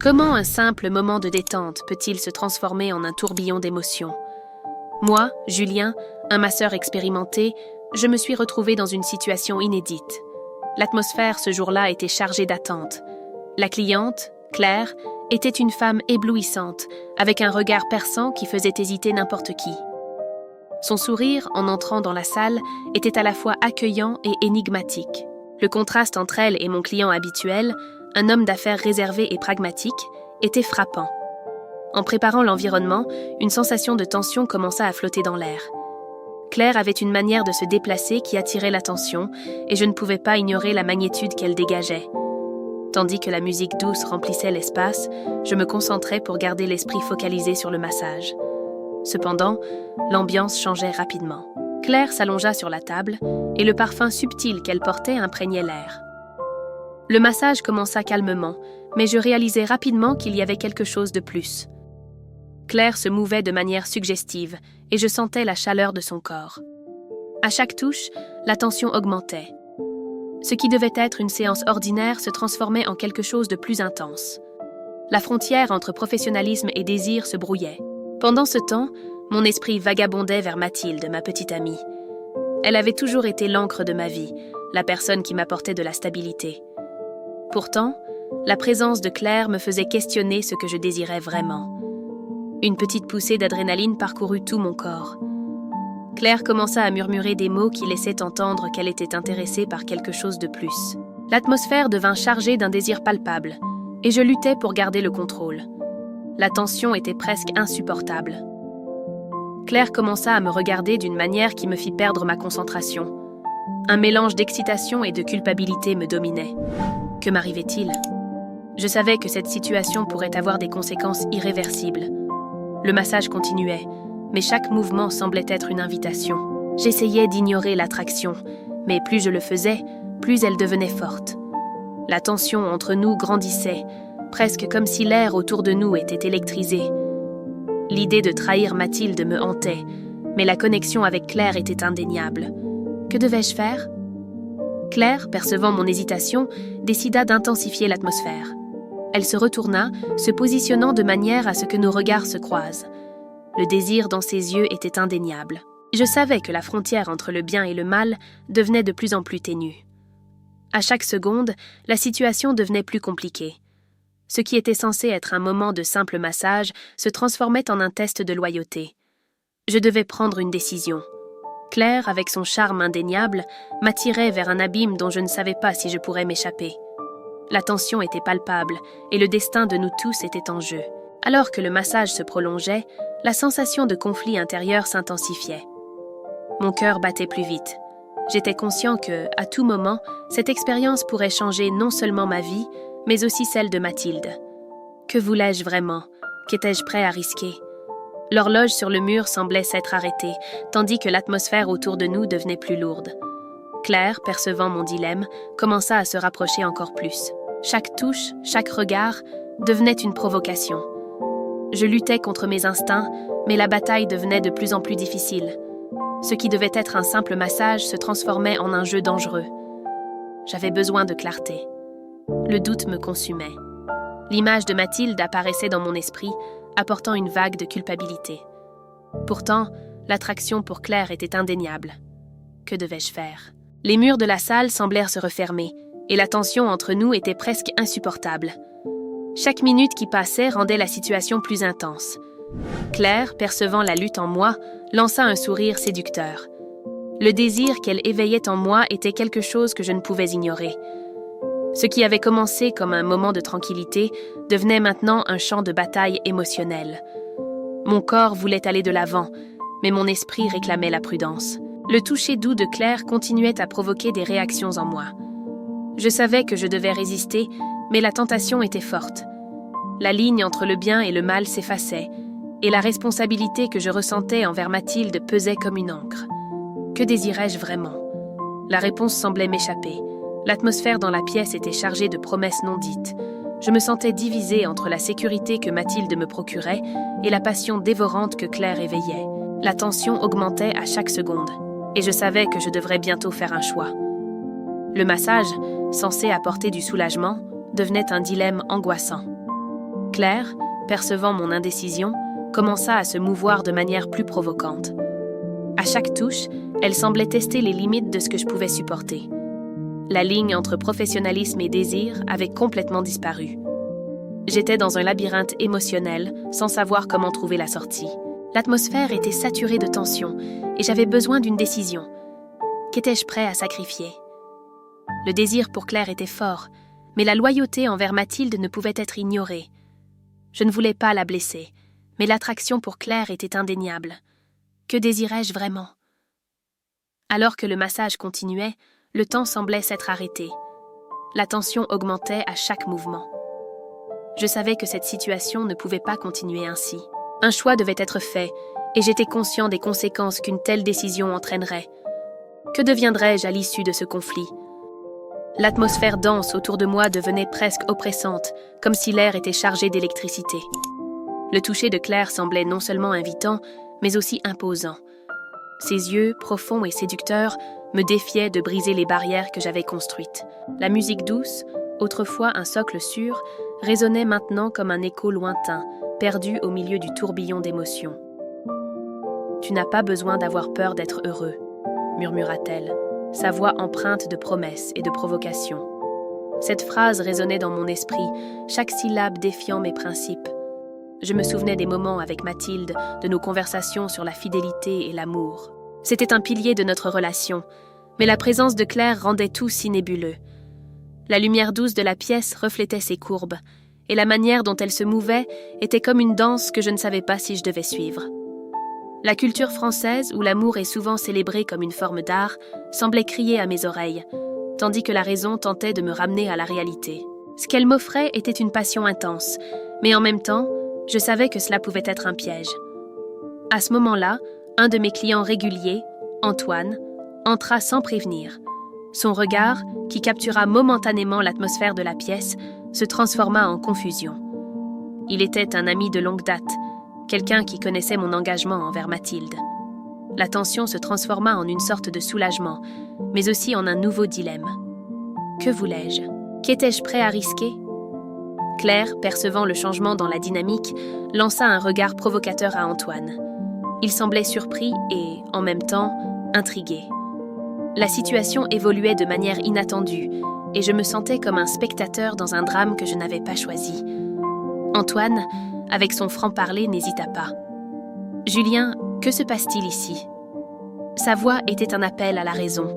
Comment un simple moment de détente peut-il se transformer en un tourbillon d'émotions? Moi, Julien, un masseur expérimenté, je me suis retrouvé dans une situation inédite. L'atmosphère ce jour-là était chargée d'attente. La cliente, Claire, était une femme éblouissante, avec un regard perçant qui faisait hésiter n'importe qui. Son sourire, en entrant dans la salle, était à la fois accueillant et énigmatique. Le contraste entre elle et mon client habituel, un homme d'affaires réservé et pragmatique, était frappant. En préparant l'environnement, une sensation de tension commença à flotter dans l'air. Claire avait une manière de se déplacer qui attirait l'attention, et je ne pouvais pas ignorer la magnitude qu'elle dégageait. Tandis que la musique douce remplissait l'espace, je me concentrais pour garder l'esprit focalisé sur le massage. Cependant, l'ambiance changeait rapidement. Claire s'allongea sur la table, et le parfum subtil qu'elle portait imprégnait l'air. Le massage commença calmement, mais je réalisai rapidement qu'il y avait quelque chose de plus. Claire se mouvait de manière suggestive, et je sentais la chaleur de son corps. À chaque touche, la tension augmentait. Ce qui devait être une séance ordinaire se transformait en quelque chose de plus intense. La frontière entre professionnalisme et désir se brouillait. Pendant ce temps, mon esprit vagabondait vers Mathilde, ma petite amie. Elle avait toujours été l'encre de ma vie, la personne qui m'apportait de la stabilité. Pourtant, la présence de Claire me faisait questionner ce que je désirais vraiment. Une petite poussée d'adrénaline parcourut tout mon corps. Claire commença à murmurer des mots qui laissaient entendre qu'elle était intéressée par quelque chose de plus. L'atmosphère devint chargée d'un désir palpable, et je luttais pour garder le contrôle. La tension était presque insupportable. Claire commença à me regarder d'une manière qui me fit perdre ma concentration. Un mélange d'excitation et de culpabilité me dominait. Que m'arrivait-il? Je savais que cette situation pourrait avoir des conséquences irréversibles. Le massage continuait, mais chaque mouvement semblait être une invitation. J'essayais d'ignorer l'attraction, mais plus je le faisais, plus elle devenait forte. La tension entre nous grandissait, presque comme si l'air autour de nous était électrisé. L'idée de trahir Mathilde me hantait, mais la connexion avec Claire était indéniable. Que devais-je faire? Claire, percevant mon hésitation, décida d'intensifier l'atmosphère. Elle se retourna, se positionnant de manière à ce que nos regards se croisent. Le désir dans ses yeux était indéniable. Je savais que la frontière entre le bien et le mal devenait de plus en plus ténue. À chaque seconde, la situation devenait plus compliquée. Ce qui était censé être un moment de simple massage se transformait en un test de loyauté. Je devais prendre une décision. Claire, avec son charme indéniable, m'attirait vers un abîme dont je ne savais pas si je pourrais m'échapper. La tension était palpable et le destin de nous tous était en jeu. Alors que le massage se prolongeait, la sensation de conflit intérieur s'intensifiait. Mon cœur battait plus vite. J'étais conscient que, à tout moment, cette expérience pourrait changer non seulement ma vie, mais aussi celle de Mathilde. Que voulais-je vraiment? Qu'étais-je prêt à risquer? L'horloge sur le mur semblait s'être arrêtée, tandis que l'atmosphère autour de nous devenait plus lourde. Claire, percevant mon dilemme, commença à se rapprocher encore plus. Chaque touche, chaque regard, devenait une provocation. Je luttais contre mes instincts, mais la bataille devenait de plus en plus difficile. Ce qui devait être un simple massage se transformait en un jeu dangereux. J'avais besoin de clarté. Le doute me consumait. L'image de Mathilde apparaissait dans mon esprit, apportant une vague de culpabilité. Pourtant, l'attraction pour Claire était indéniable. Que devais-je faire? Les murs de la salle semblèrent se refermer, et la tension entre nous était presque insupportable. Chaque minute qui passait rendait la situation plus intense. Claire, percevant la lutte en moi, lança un sourire séducteur. Le désir qu'elle éveillait en moi était quelque chose que je ne pouvais ignorer. Ce qui avait commencé comme un moment de tranquillité devenait maintenant un champ de bataille émotionnel. Mon corps voulait aller de l'avant, mais mon esprit réclamait la prudence. Le toucher doux de Claire continuait à provoquer des réactions en moi. Je savais que je devais résister, mais la tentation était forte. La ligne entre le bien et le mal s'effaçait, et la responsabilité que je ressentais envers Mathilde pesait comme une encre. Que désirais-je vraiment? La réponse semblait m'échapper. L'atmosphère dans la pièce était chargée de promesses non dites. Je me sentais divisée entre la sécurité que Mathilde me procurait et la passion dévorante que Claire éveillait. La tension augmentait à chaque seconde, et je savais que je devrais bientôt faire un choix. Le massage, censé apporter du soulagement, devenait un dilemme angoissant. Claire, percevant mon indécision, commença à se mouvoir de manière plus provocante. À chaque touche, elle semblait tester les limites de ce que je pouvais supporter. La ligne entre professionnalisme et désir avait complètement disparu. J'étais dans un labyrinthe émotionnel, sans savoir comment trouver la sortie. L'atmosphère était saturée de tension et j'avais besoin d'une décision. Qu'étais-je prêt à sacrifier? Le désir pour Claire était fort, mais la loyauté envers Mathilde ne pouvait être ignorée. Je ne voulais pas la blesser, mais l'attraction pour Claire était indéniable. Que désirais-je vraiment? Alors que le massage continuait, le temps semblait s'être arrêté. La tension augmentait à chaque mouvement. Je savais que cette situation ne pouvait pas continuer ainsi. Un choix devait être fait, et j'étais conscient des conséquences qu'une telle décision entraînerait. Que deviendrais-je à l'issue de ce conflit? L'atmosphère dense autour de moi devenait presque oppressante, comme si l'air était chargé d'électricité. Le toucher de Claire semblait non seulement invitant, mais aussi imposant. Ses yeux, profonds et séducteurs, me défiaient de briser les barrières que j'avais construites. La musique douce, autrefois un socle sûr, résonnait maintenant comme un écho lointain, perdu au milieu du tourbillon d'émotions. « Tu n'as pas besoin d'avoir peur d'être heureux », murmura-t-elle, sa voix empreinte de promesses et de provocation. Cette phrase résonnait dans mon esprit, chaque syllabe défiant mes principes. Je me souvenais des moments avec Mathilde, de nos conversations sur la fidélité et l'amour. C'était un pilier de notre relation, mais la présence de Claire rendait tout si nébuleux. La lumière douce de la pièce reflétait ses courbes, et la manière dont elle se mouvait était comme une danse que je ne savais pas si je devais suivre. La culture française, où l'amour est souvent célébré comme une forme d'art, semblait crier à mes oreilles, tandis que la raison tentait de me ramener à la réalité. Ce qu'elle m'offrait était une passion intense, mais en même temps, je savais que cela pouvait être un piège. À ce moment-là, un de mes clients réguliers, Antoine, entra sans prévenir. Son regard, qui captura momentanément l'atmosphère de la pièce, se transforma en confusion. Il était un ami de longue date, quelqu'un qui connaissait mon engagement envers Mathilde. La tension se transforma en une sorte de soulagement, mais aussi en un nouveau dilemme. Que voulais-je? Qu'étais-je prêt à risquer? Claire, percevant le changement dans la dynamique, lança un regard provocateur à Antoine. Il semblait surpris et, en même temps, intrigué. La situation évoluait de manière inattendue, et je me sentais comme un spectateur dans un drame que je n'avais pas choisi. Antoine, avec son franc-parler, n'hésita pas. « Julien, que se passe-t-il ici ?» Sa voix était un appel à la raison.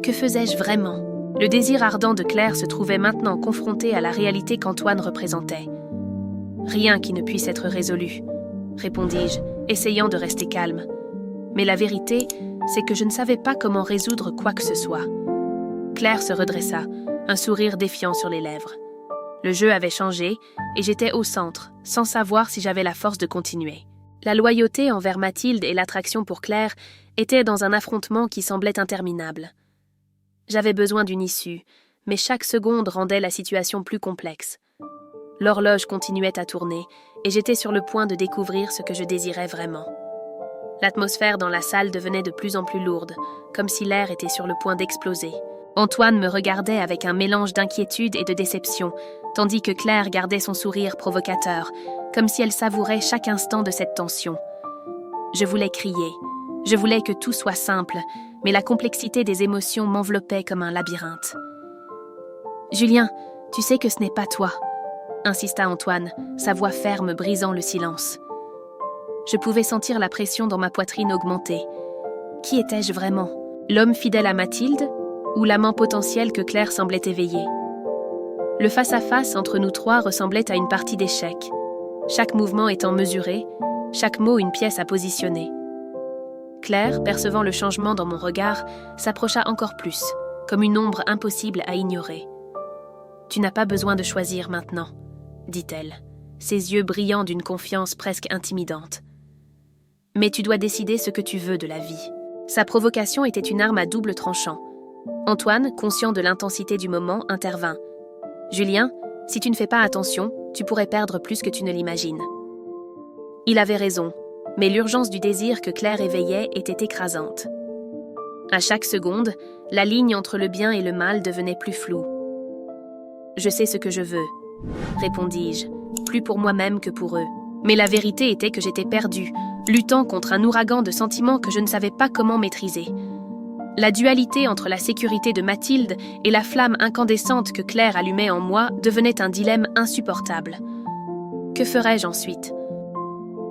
Que faisais-je vraiment? Le désir ardent de Claire se trouvait maintenant confronté à la réalité qu'Antoine représentait. « Rien qui ne puisse être résolu, » répondis-je, essayant de rester calme. Mais la vérité, c'est que je ne savais pas comment résoudre quoi que ce soit. Claire se redressa, un sourire défiant sur les lèvres. Le jeu avait changé, et j'étais au centre, sans savoir si j'avais la force de continuer. La loyauté envers Mathilde et l'attraction pour Claire étaient dans un affrontement qui semblait interminable. J'avais besoin d'une issue, mais chaque seconde rendait la situation plus complexe. L'horloge continuait à tourner, et j'étais sur le point de découvrir ce que je désirais vraiment. L'atmosphère dans la salle devenait de plus en plus lourde, comme si l'air était sur le point d'exploser. Antoine me regardait avec un mélange d'inquiétude et de déception, tandis que Claire gardait son sourire provocateur, comme si elle savourait chaque instant de cette tension. Je voulais crier, je voulais que tout soit simple, mais la complexité des émotions m'enveloppait comme un labyrinthe. « Julien, tu sais que ce n'est pas toi », insista Antoine, sa voix ferme brisant le silence. Je pouvais sentir la pression dans ma poitrine augmenter. Qui étais-je vraiment? L'homme fidèle à Mathilde ou l'amant potentiel que Claire semblait éveiller? Le face-à-face entre nous trois ressemblait à une partie d'échecs, chaque mouvement étant mesuré, chaque mot une pièce à positionner. Claire, percevant le changement dans mon regard, s'approcha encore plus, comme une ombre impossible à ignorer. « Tu n'as pas besoin de choisir maintenant, » dit-elle, ses yeux brillants d'une confiance presque intimidante. « Mais tu dois décider ce que tu veux de la vie. » Sa provocation était une arme à double tranchant. Antoine, conscient de l'intensité du moment, intervint. « Julien, si tu ne fais pas attention, tu pourrais perdre plus que tu ne l'imagines. » Il avait raison, mais l'urgence du désir que Claire éveillait était écrasante. À chaque seconde, la ligne entre le bien et le mal devenait plus floue. « Je sais ce que je veux, » répondis-je, plus pour moi-même que pour eux. Mais la vérité était que j'étais perdue, luttant contre un ouragan de sentiments que je ne savais pas comment maîtriser. La dualité entre la sécurité de Mathilde et la flamme incandescente que Claire allumait en moi devenait un dilemme insupportable. Que ferais-je ensuite?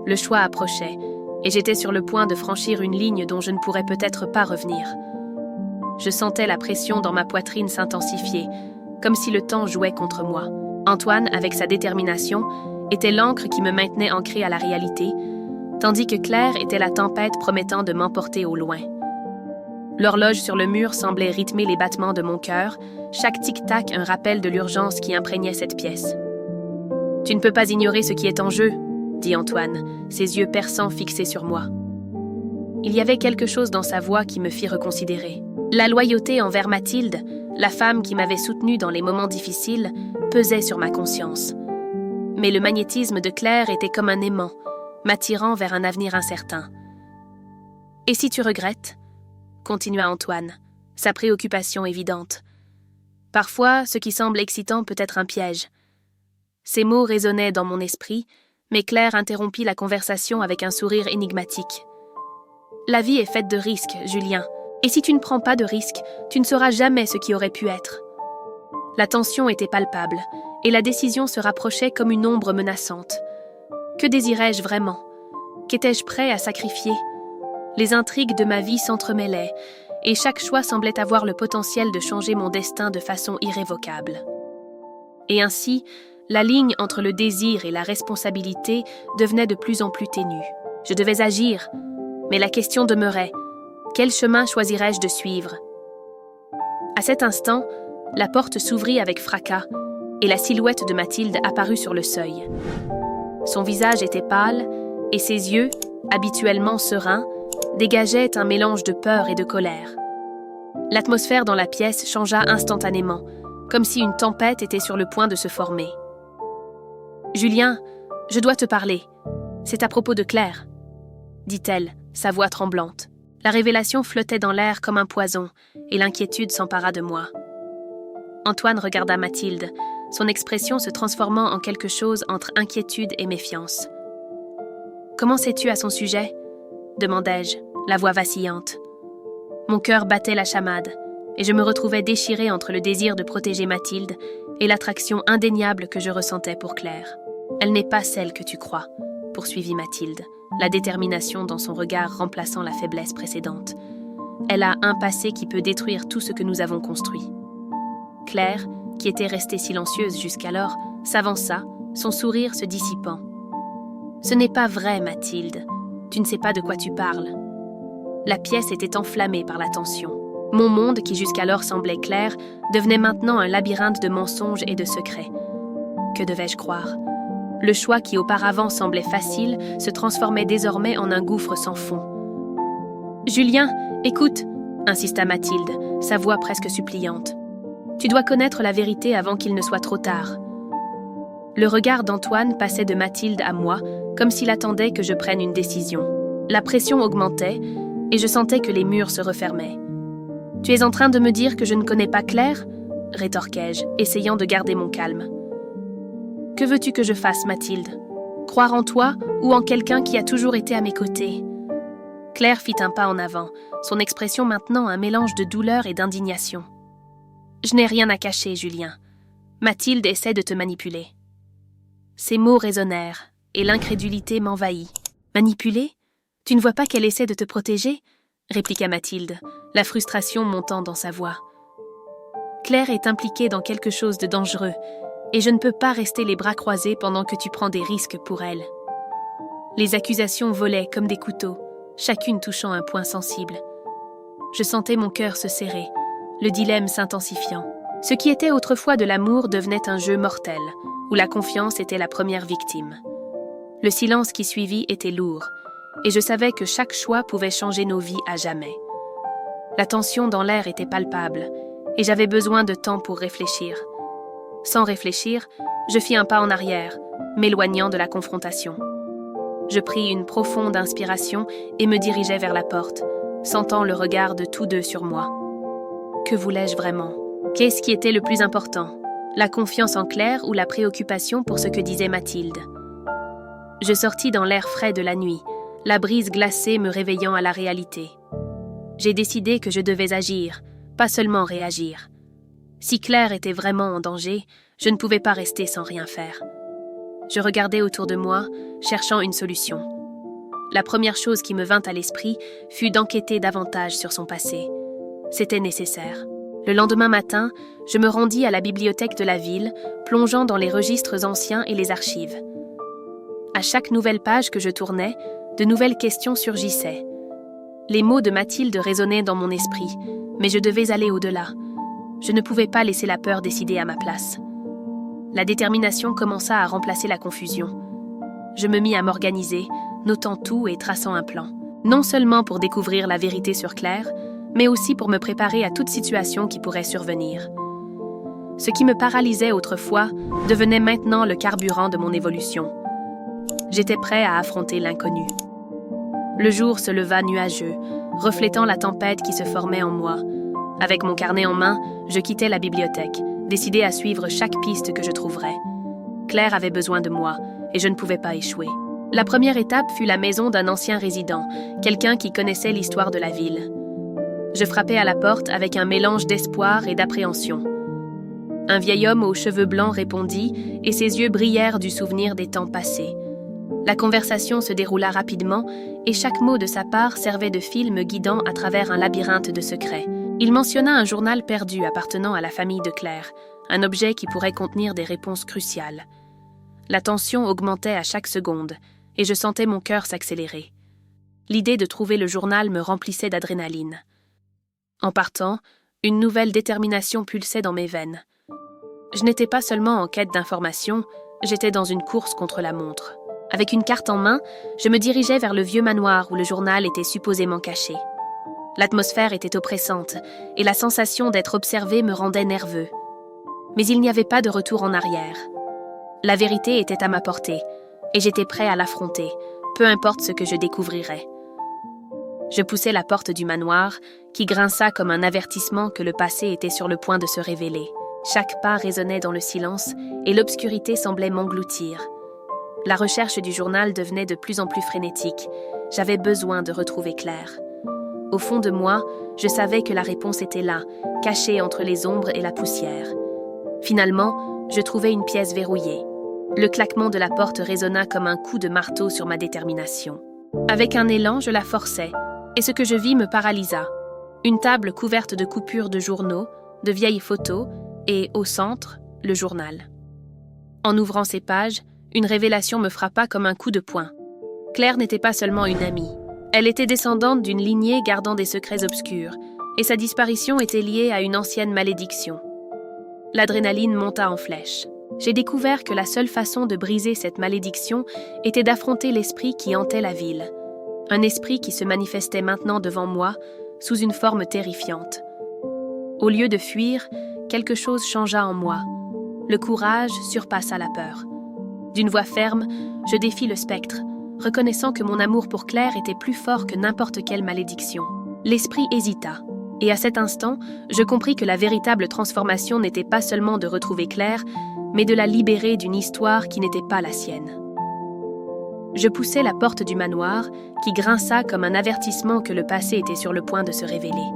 Le choix approchait, et j'étais sur le point de franchir une ligne dont je ne pourrais peut-être pas revenir. Je sentais la pression dans ma poitrine s'intensifier, comme si le temps jouait contre moi. Antoine, avec sa détermination, était l'encre qui me maintenait ancrée à la réalité, tandis que Claire était la tempête promettant de m'emporter au loin. L'horloge sur le mur semblait rythmer les battements de mon cœur, chaque tic-tac un rappel de l'urgence qui imprégnait cette pièce. « Tu ne peux pas ignorer ce qui est en jeu », dit Antoine, ses yeux perçants fixés sur moi. Il y avait quelque chose dans sa voix qui me fit reconsidérer. La loyauté envers Mathilde, la femme qui m'avait soutenue dans les moments difficiles, pesait sur ma conscience. Mais le magnétisme de Claire était comme un aimant, m'attirant vers un avenir incertain. « Et si tu regrettes ?» continua Antoine, sa préoccupation évidente. « Parfois, ce qui semble excitant peut être un piège. » Ces mots résonnaient dans mon esprit, mais Claire interrompit la conversation avec un sourire énigmatique. « La vie est faite de risques, Julien, et si tu ne prends pas de risques, tu ne sauras jamais ce qui aurait pu être. » La tension était palpable, et la décision se rapprochait comme une ombre menaçante. Que désirais-je vraiment? Qu'étais-je prêt à sacrifier? Les intrigues de ma vie s'entremêlaient, et chaque choix semblait avoir le potentiel de changer mon destin de façon irrévocable. Et ainsi, la ligne entre le désir et la responsabilité devenait de plus en plus ténue. Je devais agir, mais la question demeurait, quel chemin choisirais-je de suivre? À cet instant, la porte s'ouvrit avec fracas, et la silhouette de Mathilde apparut sur le seuil. Son visage était pâle, et ses yeux, habituellement sereins, dégageaient un mélange de peur et de colère. L'atmosphère dans la pièce changea instantanément, comme si une tempête était sur le point de se former. « Julien, je dois te parler. C'est à propos de Claire, » dit-elle, sa voix tremblante. La révélation flottait dans l'air comme un poison, et l'inquiétude s'empara de moi. Antoine regarda Mathilde, son expression se transformant en quelque chose entre inquiétude et méfiance. « Comment sais-tu à son sujet ?» demandai-je, la voix vacillante. Mon cœur battait la chamade, et je me retrouvais déchirée entre le désir de protéger Mathilde et l'attraction indéniable que je ressentais pour Claire. « Elle n'est pas celle que tu crois », poursuivit Mathilde, la détermination dans son regard remplaçant la faiblesse précédente. « Elle a un passé qui peut détruire tout ce que nous avons construit. » Claire, qui était restée silencieuse jusqu'alors, s'avança, son sourire se dissipant. « Ce n'est pas vrai, Mathilde. Tu ne sais pas de quoi tu parles. » La pièce était enflammée par la tension. Mon monde, qui jusqu'alors semblait clair, devenait maintenant un labyrinthe de mensonges et de secrets. Que devais-je croire? Le choix qui auparavant semblait facile se transformait désormais en un gouffre sans fond. « Julien, écoute !» insista Mathilde, sa voix presque suppliante. « Tu dois connaître la vérité avant qu'il ne soit trop tard. » Le regard d'Antoine passait de Mathilde à moi, comme s'il attendait que je prenne une décision. La pression augmentait, et je sentais que les murs se refermaient. « Tu es en train de me dire que je ne connais pas Claire ?» rétorquai-je, essayant de garder mon calme. « Que veux-tu que je fasse, Mathilde? Croire en toi ou en quelqu'un qui a toujours été à mes côtés ?» Claire fit un pas en avant, son expression maintenant un mélange de douleur et d'indignation. « Je n'ai rien à cacher, Julien. Mathilde essaie de te manipuler. » Ces mots résonnèrent, et l'incrédulité m'envahit. « Manipuler? Tu ne vois pas qu'elle essaie de te protéger ?» répliqua Mathilde, la frustration montant dans sa voix. « Claire est impliquée dans quelque chose de dangereux, et je ne peux pas rester les bras croisés pendant que tu prends des risques pour elle. » Les accusations volaient comme des couteaux, chacune touchant un point sensible. Je sentais mon cœur se serrer, le dilemme s'intensifiant. Ce qui était autrefois de l'amour devenait un jeu mortel, où la confiance était la première victime. Le silence qui suivit était lourd, et je savais que chaque choix pouvait changer nos vies à jamais. La tension dans l'air était palpable, et j'avais besoin de temps pour réfléchir. Sans réfléchir, je fis un pas en arrière, m'éloignant de la confrontation. Je pris une profonde inspiration et me dirigeai vers la porte, sentant le regard de tous deux sur moi. Que voulais-je vraiment? Qu'est-ce qui était le plus important? La confiance en Claire ou la préoccupation pour ce que disait Mathilde. Je sortis dans l'air frais de la nuit, la brise glacée me réveillant à la réalité. J'ai décidé que je devais agir, pas seulement réagir. Si Claire était vraiment en danger, je ne pouvais pas rester sans rien faire. Je regardais autour de moi, cherchant une solution. La première chose qui me vint à l'esprit fut d'enquêter davantage sur son passé. C'était nécessaire. Le lendemain matin, je me rendis à la bibliothèque de la ville, plongeant dans les registres anciens et les archives. À chaque nouvelle page que je tournais, de nouvelles questions surgissaient. Les mots de Mathilde résonnaient dans mon esprit, mais je devais aller au-delà. Je ne pouvais pas laisser la peur décider à ma place. La détermination commença à remplacer la confusion. Je me mis à m'organiser, notant tout et traçant un plan. Non seulement pour découvrir la vérité sur Claire, mais aussi pour me préparer à toute situation qui pourrait survenir. Ce qui me paralysait autrefois devenait maintenant le carburant de mon évolution. J'étais prêt à affronter l'inconnu. Le jour se leva nuageux, reflétant la tempête qui se formait en moi. Avec mon carnet en main, je quittais la bibliothèque, décidé à suivre chaque piste que je trouverais. Claire avait besoin de moi, et je ne pouvais pas échouer. La première étape fut la maison d'un ancien résident, quelqu'un qui connaissait l'histoire de la ville. Je frappai à la porte avec un mélange d'espoir et d'appréhension. Un vieil homme aux cheveux blancs répondit, et ses yeux brillèrent du souvenir des temps passés. La conversation se déroula rapidement, et chaque mot de sa part servait de fil me guidant à travers un labyrinthe de secrets. Il mentionna un journal perdu appartenant à la famille de Claire, un objet qui pourrait contenir des réponses cruciales. La tension augmentait à chaque seconde, et je sentais mon cœur s'accélérer. L'idée de trouver le journal me remplissait d'adrénaline. En partant, une nouvelle détermination pulsait dans mes veines. Je n'étais pas seulement en quête d'informations, j'étais dans une course contre la montre. Avec une carte en main, je me dirigeais vers le vieux manoir où le journal était supposément caché. L'atmosphère était oppressante, et la sensation d'être observé me rendait nerveux. Mais il n'y avait pas de retour en arrière. La vérité était à ma portée, et j'étais prêt à l'affronter, peu importe ce que je découvrirais. Je poussai la porte du manoir, qui grinça comme un avertissement que le passé était sur le point de se révéler. Chaque pas résonnait dans le silence, et l'obscurité semblait m'engloutir. La recherche du journal devenait de plus en plus frénétique. J'avais besoin de retrouver Claire. Au fond de moi, je savais que la réponse était là, cachée entre les ombres et la poussière. Finalement, je trouvai une pièce verrouillée. Le claquement de la porte résonna comme un coup de marteau sur ma détermination. Avec un élan, je la forçai, et ce que je vis me paralysa. Une table couverte de coupures de journaux, de vieilles photos, et, au centre, le journal. En ouvrant ces pages, une révélation me frappa comme un coup de poing. Claire n'était pas seulement une amie. Elle était descendante d'une lignée gardant des secrets obscurs, et sa disparition était liée à une ancienne malédiction. L'adrénaline monta en flèche. J'ai découvert que la seule façon de briser cette malédiction était d'affronter l'esprit qui hantait la ville. Un esprit qui se manifestait maintenant devant moi, sous une forme terrifiante. Au lieu de fuir, quelque chose changea en moi. Le courage surpassa la peur. D'une voix ferme, je défis le spectre, reconnaissant que mon amour pour Claire était plus fort que n'importe quelle malédiction. L'esprit hésita, et à cet instant, je compris que la véritable transformation n'était pas seulement de retrouver Claire, mais de la libérer d'une histoire qui n'était pas la sienne. Je poussai la porte du manoir, qui grinça comme un avertissement que le passé était sur le point de se révéler.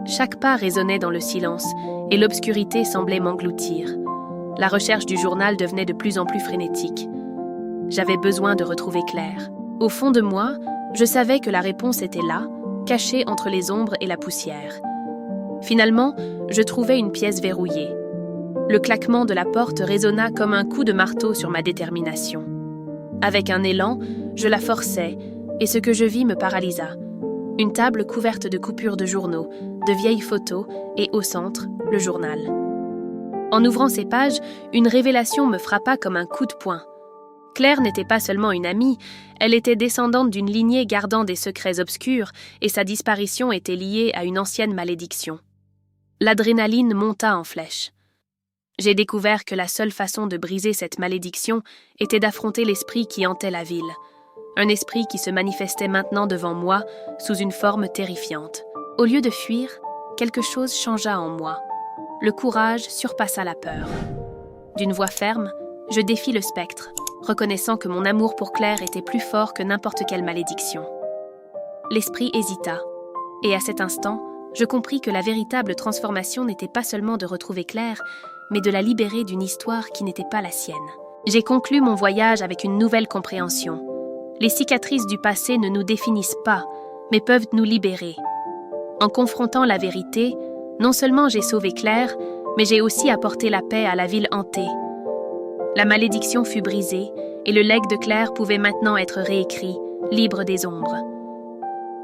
Chaque pas résonnait dans le silence, et l'obscurité semblait m'engloutir. La recherche du journal devenait de plus en plus frénétique. J'avais besoin de retrouver Claire. Au fond de moi, je savais que la réponse était là, cachée entre les ombres et la poussière. Finalement, je trouvai une pièce verrouillée. Le claquement de la porte résonna comme un coup de marteau sur ma détermination. Avec un élan, je la forçai, et ce que je vis me paralysa. Une table couverte de coupures de journaux, de vieilles photos, et au centre, le journal. En ouvrant ces pages, une révélation me frappa comme un coup de poing. Claire n'était pas seulement une amie, elle était descendante d'une lignée gardant des secrets obscurs, et sa disparition était liée à une ancienne malédiction. L'adrénaline monta en flèche. J'ai découvert que la seule façon de briser cette malédiction était d'affronter l'esprit qui hantait la ville. Un esprit qui se manifestait maintenant devant moi sous une forme terrifiante. Au lieu de fuir, quelque chose changea en moi. le courage surpassa la peur. D'une voix ferme, je défis le spectre, reconnaissant que mon amour pour Claire était plus fort que n'importe quelle malédiction. L'esprit hésita, et à cet instant, je compris que la véritable transformation n'était pas seulement de retrouver Claire, mais de la libérer d'une histoire qui n'était pas la sienne. J'ai conclu mon voyage avec une nouvelle compréhension. Les cicatrices du passé ne nous définissent pas, mais peuvent nous libérer. En confrontant la vérité, non seulement j'ai sauvé Claire, mais j'ai aussi apporté la paix à la ville hantée. La malédiction fut brisée, et le legs de Claire pouvait maintenant être réécrit, libre des ombres.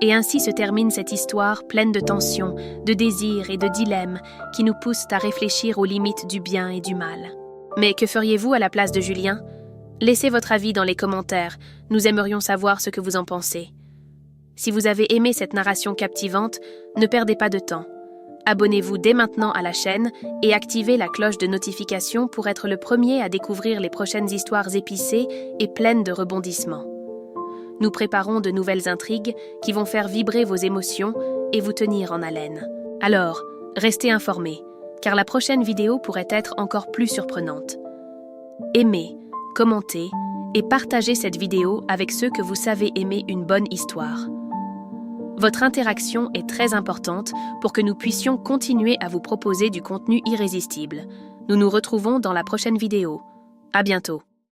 Et ainsi se termine cette histoire pleine de tensions, de désirs et de dilemmes qui nous poussent à réfléchir aux limites du bien et du mal. Mais que feriez-vous à la place de Julien? Laissez votre avis dans les commentaires, nous aimerions savoir ce que vous en pensez. Si vous avez aimé cette narration captivante, ne perdez pas de temps. Abonnez-vous dès maintenant à la chaîne et activez la cloche de notification pour être le premier à découvrir les prochaines histoires épicées et pleines de rebondissements. Nous préparons de nouvelles intrigues qui vont faire vibrer vos émotions et vous tenir en haleine. Alors, restez informés, car la prochaine vidéo pourrait être encore plus surprenante. Aimez, commentez et partagez cette vidéo avec ceux que vous savez aimer une bonne histoire. Votre interaction est très importante pour que nous puissions continuer à vous proposer du contenu irrésistible. Nous nous retrouvons dans la prochaine vidéo. À bientôt.